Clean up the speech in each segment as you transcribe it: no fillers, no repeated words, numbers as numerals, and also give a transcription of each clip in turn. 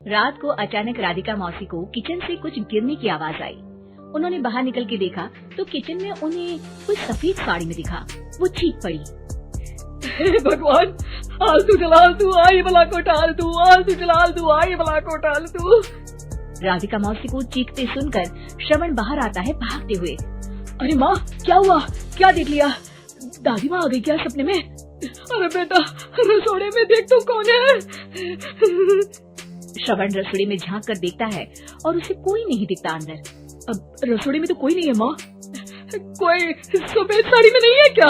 रात को अचानक राधिका मौसी को किचन से कुछ गिरने की आवाज आई। उन्होंने बाहर निकल के देखा तो किचन में उन्हें कोई सफेद साड़ी में दिखा। वो चीख पड़ी, हे भगवान, आलतू जलाल तू आई भला को टाल तू, आलतू जलाल तू आई भला को टाल तू। राधिका मौसी को चीखते सुनकर श्रवण बाहर आता है भागते हुए। अरे माँ, क्या हुआ? क्या देख लिया? दादी माँ आ गई क्या सपने में? अरे बेटा, रसोड़े में देख तो कौन है? श्रवण रसोड़ी में झांक कर देखता है और उसे कोई नहीं दिखता अंदर। अब रसोड़ी में तो कोई नहीं है माँ। कोई सफेद साड़ी में नहीं है क्या?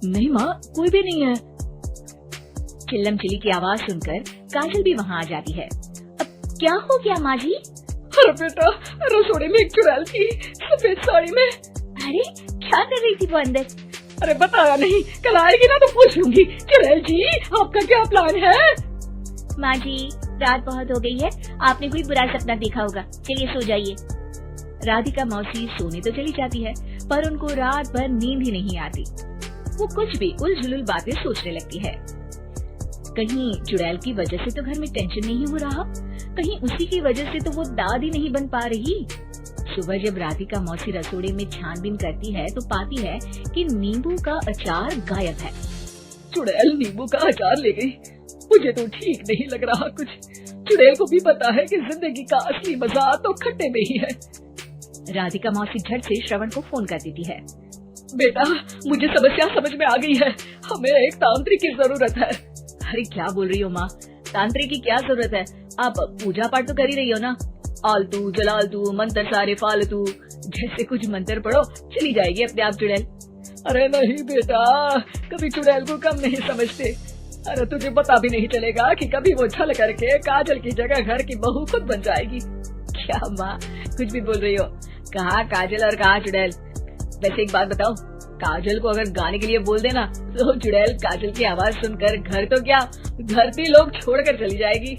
नहीं माँ, कोई भी नहीं है। चिल्लम चिली की आवाज सुनकर काजल भी वहाँ आ जाती है। अब क्या हो गया माँ जी? अरे बेटा, रसोड़े में एक चुड़ैल थी सफेद साड़ी में। अरे क्या कर रही थी वो अंदर? अरे बताया नहीं, कल आएगी ना तो पूछ लूंगी। चुड़ैल जी, आपका क्या प्लान है? माँ जी, रात बहुत हो गई है, आपने कोई बुरा सपना देखा होगा, चलिए सो जाइए। राधिका मौसी सोने तो चली जाती है पर उनको रात भर नींद ही नहीं आती। वो कुछ भी उलझुल बातें सोचने लगती है। कहीं चुड़ैल की वजह से तो घर में टेंशन नहीं हो रहा, कहीं उसी की वजह से तो वो दादी नहीं बन पा रही। सुबह जब राधिका मौसी रसोड़े में छानबीन करती है तो पाती है कि नींबू का अचार गायब है। चुड़ैल नींबू का अचार ले गई, मुझे तो ठीक नहीं लग रहा कुछ। चुड़ैल को भी पता है कि जिंदगी का असली मजा तो खट्टे में ही है। राधिका मौसी झट से श्रवण को फोन कर देती है। बेटा, मुझे समस्या समझ में आ गई है, हमें एक तांत्रिक की जरूरत है। अरे क्या बोल रही हो माँ, तांत्रिक की क्या जरूरत है? आप पूजा पाठ तो कर ही रही हो ना। आलतू जलालतू मंत्र सारे फालतू जैसे कुछ मंत्र पढ़ो, चली जाएगी अपने आप चुड़ैल। अरे नहीं बेटा, कभी चुड़ैल को कम नहीं समझते। अरे तुझे पता भी नहीं चलेगा कि कभी वो छल करके काजल की जगह घर की बहू खुद बन जाएगी। क्या माँ, कुछ भी बोल रही हो? कहाँ काजल और कहाँ चुड़ैल? वैसे एक बात बताओ, काजल को अगर गाने के लिए बोल देना तो चुड़ैल काजल की आवाज सुनकर घर तो क्या धरती लोग छोड़कर चली जाएगी।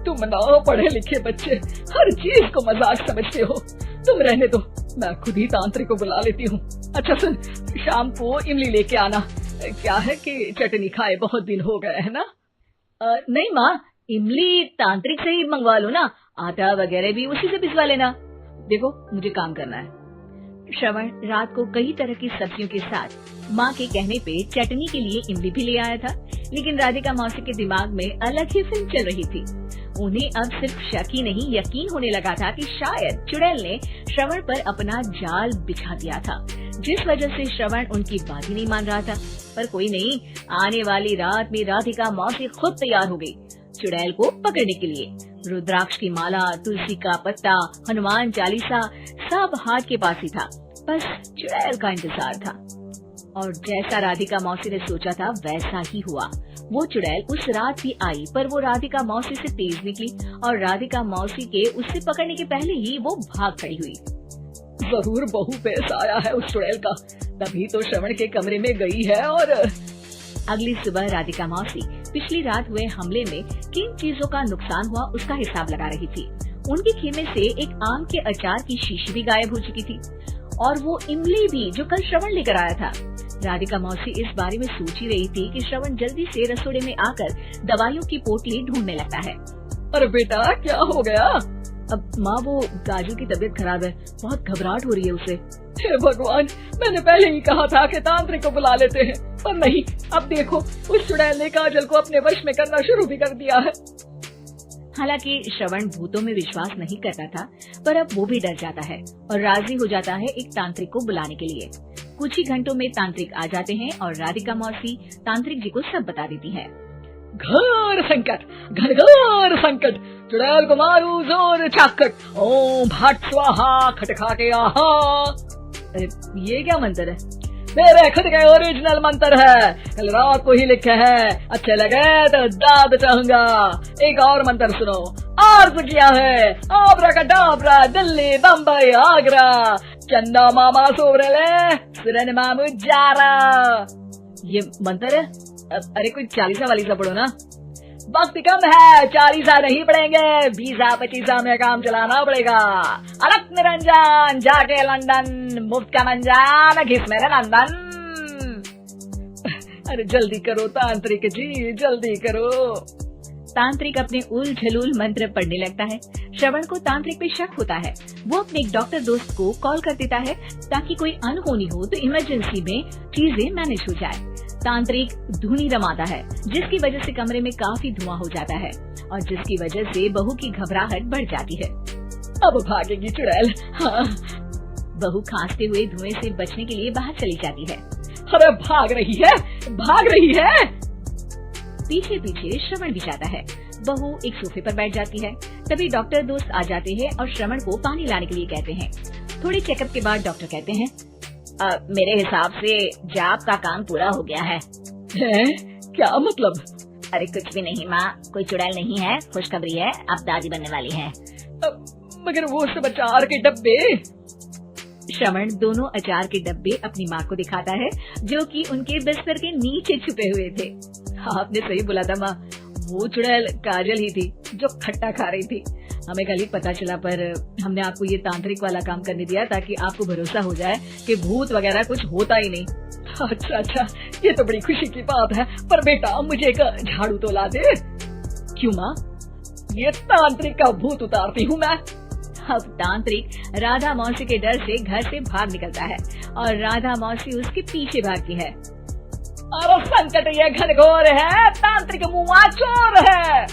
तुम ना पढ़े लिखे बच्चे हर चीज को मजाक समझते हो। तुम रहने दो, मैं खुद ही तांत्रिक को बुला लेती हूँ। अच्छा सुन, शाम को इमली लेके आना। क्या है कि चटनी खाए बहुत दिन हो गए है ना? नहीं माँ, इमली तांत्रिक से ही मंगवा लो ना, आटा वगैरह भी उसी से पिसवा लेना। देखो मुझे काम करना है। श्रवण रात को कई तरह की सब्जियों के साथ माँ के कहने पे चटनी के लिए इमली भी ले आया था, लेकिन राधिका मौसी के दिमाग में अलग ही फिल्म चल रही थी। उन्हें अब सिर्फ शक ही नहीं यकीन होने लगा था कि शायद चुड़ैल ने श्रवण पर अपना जाल बिछा दिया था, जिस वजह से श्रवण उनकी बात ही नहीं मान रहा था। पर कोई नहीं, आने वाली रात में राधिका मौसी खुद तैयार हो गई चुड़ैल को पकड़ने के लिए। रुद्राक्ष की माला, तुलसी का पत्ता, हनुमान चालीसा सब हाथ के पास ही था, बस चुड़ैल का इंतजार था। और जैसा राधिका मौसी ने सोचा था वैसा ही हुआ। वो चुड़ैल उस रात भी आई, पर वो राधिका मौसी से तेज निकली और राधिका मौसी के उससे पकड़ने के पहले ही वो भाग खड़ी हुई। जरूर बहू पेश आया है उस चुड़ैल का, तभी तो श्रवण के कमरे में गई है। और अगली सुबह राधिका मौसी पिछली रात हुए हमले में किन चीजों का नुकसान हुआ उसका हिसाब लगा रही थी। उनके खेमे से एक आम के अचार की शीशी भी गायब हो चुकी थी और वो इमली भी जो कल श्रवण लेकर आया था। राधिका मौसी इस बारे में सोच ही रही थी कि श्रवण जल्दी से रसोड़े में आकर दवाइयों की पोटली ढूंढने लगता है। अरे बेटा, क्या हो गया? अब माँ, वो काजल की तबीयत खराब है, बहुत घबराहट हो रही है उसे। हे भगवान, मैंने पहले ही कहा था कि तांत्रिक को बुला लेते हैं, पर नहीं। अब देखो, उस चुड़ैल ने काजल को अपने वश में करना शुरू भी कर दिया है। हालांकि श्रवण भूतों में विश्वास नहीं करता था, पर अब वो भी डर जाता है और राजी हो जाता है एक तांत्रिक को बुलाने के लिए। कुछ ही घंटों में तांत्रिक आ जाते हैं और राधिका मौसी तांत्रिक जी को सब बता देती है। घोर संकट, घनघोर संकट, चुड़ैल को मारू जोर चाकट, ओम भट स्वाहा खटखा के आहा। ये क्या मंत्र है? मेरे खुद के ओरिजिनल मंत्र है, कल रात को ही लिखे हैं। अच्छे लगे तो दाद चाहूंगा। एक और मंत्र सुनो। अर्ज किया है आब्राकडाब्रा, दिल्ली बम्बई आगरा, चंदा मामा सोबरले सुरन मामू जारा। ये मंत्र है? अरे कोई चालीसा वालीसा पढ़ो ना। वक्त कम है, 40 नहीं पड़ेंगे, 20-25 में काम चलाना पड़ेगा। अलग निरंजन जाके लंदन, मुफ्त का मंजान घिस मेरे नंदन। अरे जल्दी करो तांत्रिक जी, जल्दी करो। तांत्रिक अपने उल-झलूल मंत्र पढ़ने लगता है। श्रवण को तांत्रिक पे शक होता है। वो अपने एक डॉक्टर दोस्त को कॉल कर देता है ताकि कोई अनहोनी हो तो इमरजेंसी में चीजें मैनेज हो जाए। तांत्रिक धुनी रमाता है, जिसकी वजह से कमरे में काफी धुआं हो जाता है और जिसकी वजह से बहू की घबराहट बढ़ जाती है। अब भागेगी चुड़ैल। हाँ। बहू खांसते हुए धुएं से बचने के लिए बाहर चली जाती है। अरे भाग रही है, भाग रही है। पीछे पीछे श्रवण भी जाता है। बहू एक सोफे पर बैठ जाती है। तभी डॉक्टर दोस्त आ जाते हैं और श्रवण को पानी लाने के लिए कहते हैं। थोड़े चेकअप के बाद डॉक्टर कहते हैं, मेरे हिसाब से जाप का काम पूरा हो गया है। क्या मतलब? अरे कुछ भी नहीं माँ, कोई चुड़ैल नहीं है, खुशखबरी है, आप दादी बनने वाली हैं। मगर वो सब अचार के डब्बे। श्रवण दोनों अचार के डब्बे अपनी माँ को दिखाता है, जो कि उनके बिस्तर के नीचे छुपे हुए थे। आपने सही बोला था माँ, वो चुड़ैल काजल ही थी जो खट्टा खा रही थी। हमें कल ही पता चला, पर हमने आपको ये तांत्रिक वाला काम करने दिया ताकि आपको भरोसा हो जाए कि भूत वगैरह कुछ होता ही नहीं। अच्छा, ये तो बड़ी खुशी की बात है। पर बेटा मुझे एक झाड़ू तो ला दे। क्यों माँ? ये तांत्रिक का भूत उतारती हूँ मैं। अब तांत्रिक राधा मौसी के डर से घर से भाग निकलता है और राधा मौसी उसके पीछे भागती है। अरे संकट ये घनघोर है, तांत्रिक मुआ चोर है।